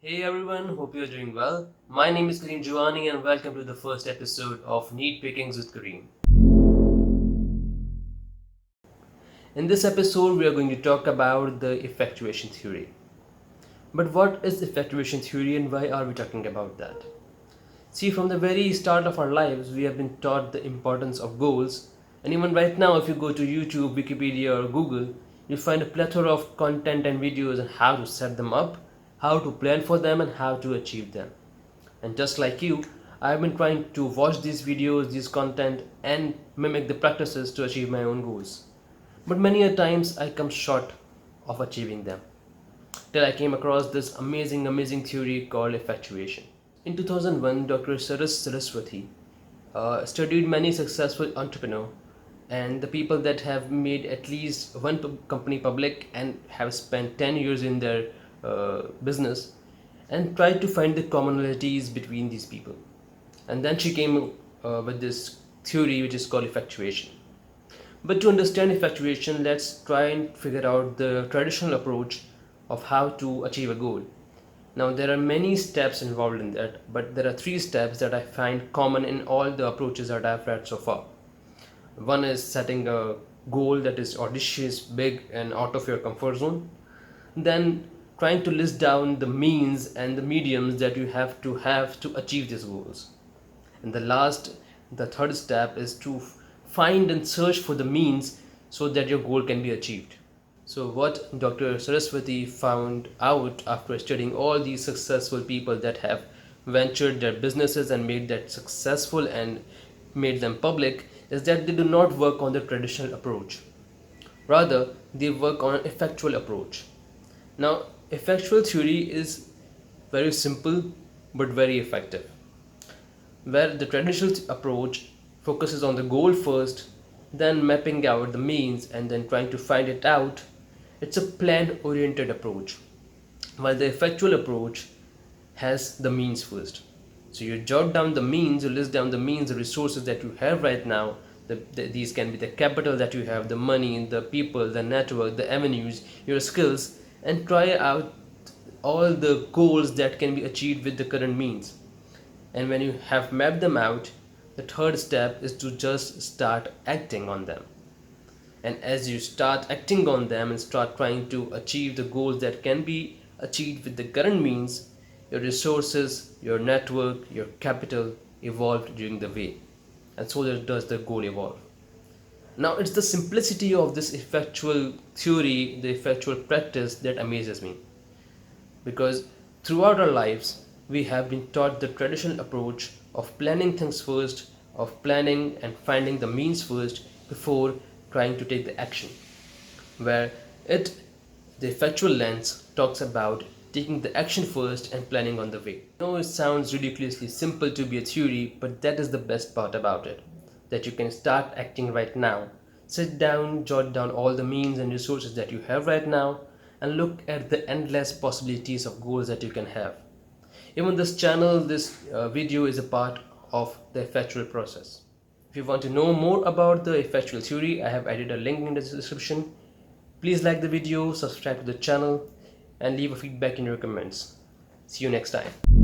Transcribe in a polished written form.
Hey everyone, hope you're doing well. My name is Kareem Juwani and welcome to the first episode of Neat Pickings with Kareem. In this episode, we are going to talk about the effectuation theory. But what is effectuation theory and why are we talking about that? See, from the very start of our lives, we have been taught the importance of goals, and even right now, if you go to YouTube, Wikipedia, or Google, you'll find a plethora of content and videos on how to set them up, how to plan for them, and how to achieve them. And just like you, I've been trying to watch these videos, these content, and mimic the practices to achieve my own goals. But many a times I come short of achieving them. Till I came across this amazing theory called effectuation. In 2001, Dr. Saras Saraswati studied many successful entrepreneurs and the people that have made at least one company public and have spent 10 years in their business and tried to find the commonalities between these people. And then she came with this theory which is called effectuation. But to understand effectuation, let's try and figure out the traditional approach of how to achieve a goal. Now, there are many steps involved in that, but there are three steps that I find common in all the approaches that I've read so far. One is setting a goal that is audacious, big, and out of your comfort zone. Then trying to list down the means and the mediums that you have to achieve these goals. And the third step is to find and search for the means so that your goal can be achieved. So, what Dr. Saraswati found out after studying all these successful people that have ventured their businesses and made that successful and made them public is that they do not work on the traditional approach. Rather, they work on an effectual approach. Now, effectual theory is very simple but very effective. Where the traditional approach focuses on the goal first, then mapping out the means and then trying to find it out, it's a plan oriented approach. While the effectual approach has the means first. So you jot down the means, you list down the means, the resources that you have right now. These can be the capital that you have, the money, the people, the network, the avenues, your skills, and try out all the goals that can be achieved with the current means. And when you have mapped them out, the third step is to just start acting on them. And as you start acting on them and start trying to achieve the goals that can be achieved with the current means, your resources, your network, your capital evolved during the way. And so does the goal evolve. Now, it's the simplicity of this effectual theory, the effectual practice that amazes me. Because throughout our lives, we have been taught the traditional approach of planning things first, of planning and finding the means first before trying to take the action. Where the effectual lens talks about taking the action first and planning on the way. I know it sounds ridiculously simple to be a theory, but that is the best part about it. That you can start acting right now. Sit down, jot down all the means and resources that you have right now, and look at the endless possibilities of goals that you can have. Even this channel, this video is a part of the effectual process. If you want to know more about the effectual theory, I have added a link in the description. Please like the video, subscribe to the channel, and leave a feedback in your comments. See you next time.